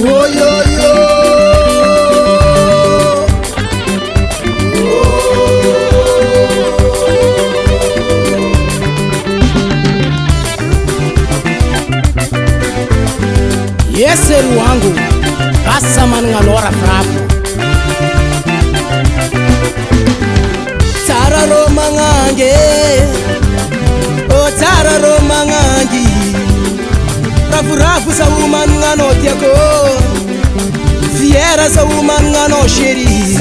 Oh yo yo. Yeseru wangu basa man ngalora frapo tararo mangange o tararo mangangi rafu rafu sa woman ngano tiako fiera sa woman ngano sheri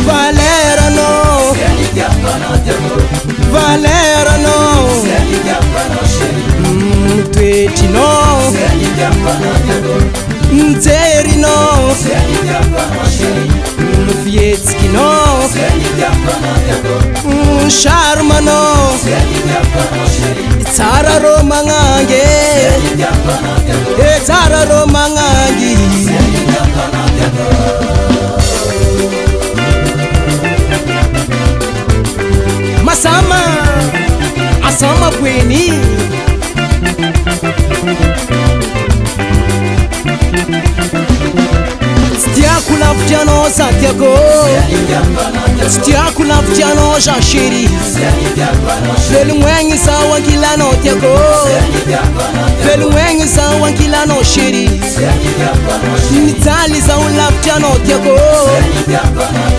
Valera no Valera no Tweti no Nzeri no Fietski no Sharma no Tsara romangange Tsara romangangi Masama Asama Bweni Stiaku lavtiano Santiago Stiaku lavtiano Jean Chéri Velumwengi sa wankilano Tiago Velumwengi sa wankilano Chéri Nitali sa lavtiano Tiago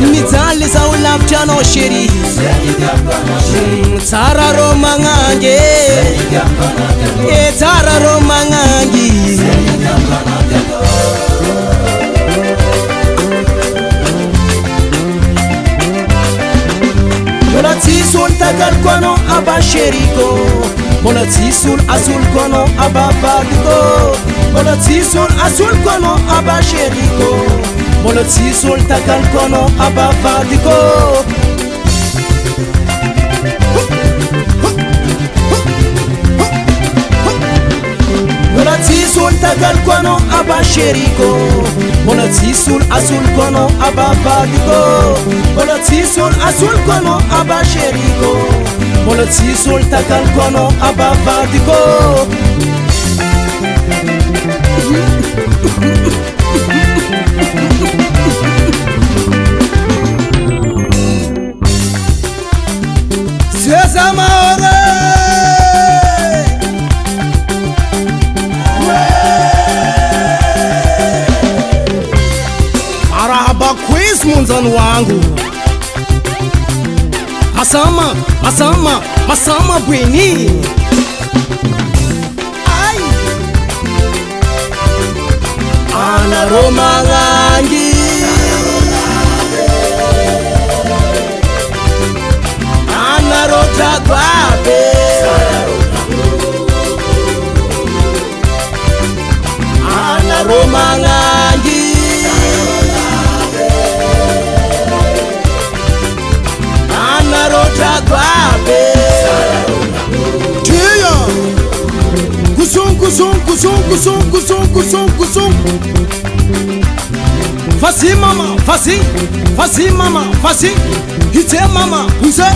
Nitali sa lavtiano Chéri Tsara romangange Tsara romangangi Mola tisul tagal kono aba sheriko Mola tisul azul kono aba badiko Mola tisul azul kono aba sheriko Mola tisul tagal kono aba badiko Mola tisul tagal kono aba sheriko Mola tisul azul kono aba badiko Mola tisul azul kono aba sheriko Mola tisul tagal kono aba badiko Sesama ore Quiz munzani wangu Masama, Masama, Masama Bweni Ai Ana romangangi Ana rotagwabe Ana romangangi Tia Kusung kusung kusung kusung kusung kusung kusung Fasi mama fasi Fasi mama fasi Hite mama huse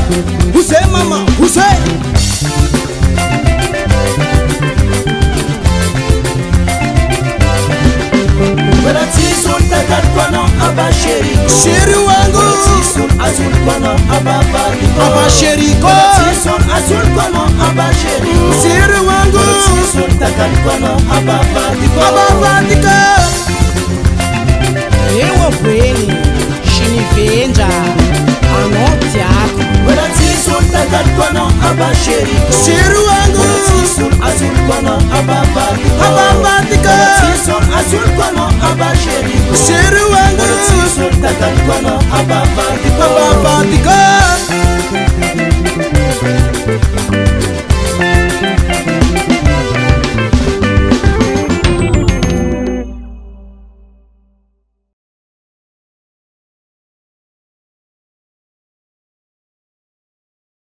Huse mama huse Wala tisul takat kono aba sheriko Sheri wangu tisul azul kono aba badiko Aba sheriko tisul azul kono aba sheriko Sheri wangu tisul takat kono aba badiko Aba badiko Ewa Bweni Shini venja Anoti yako Wala tisul takat kono aba sheriko Sheri wangu tisul azul kono aba badiko Aba badiko tisul azul kono aba sheriko Sheri wangu tisul takat kono aba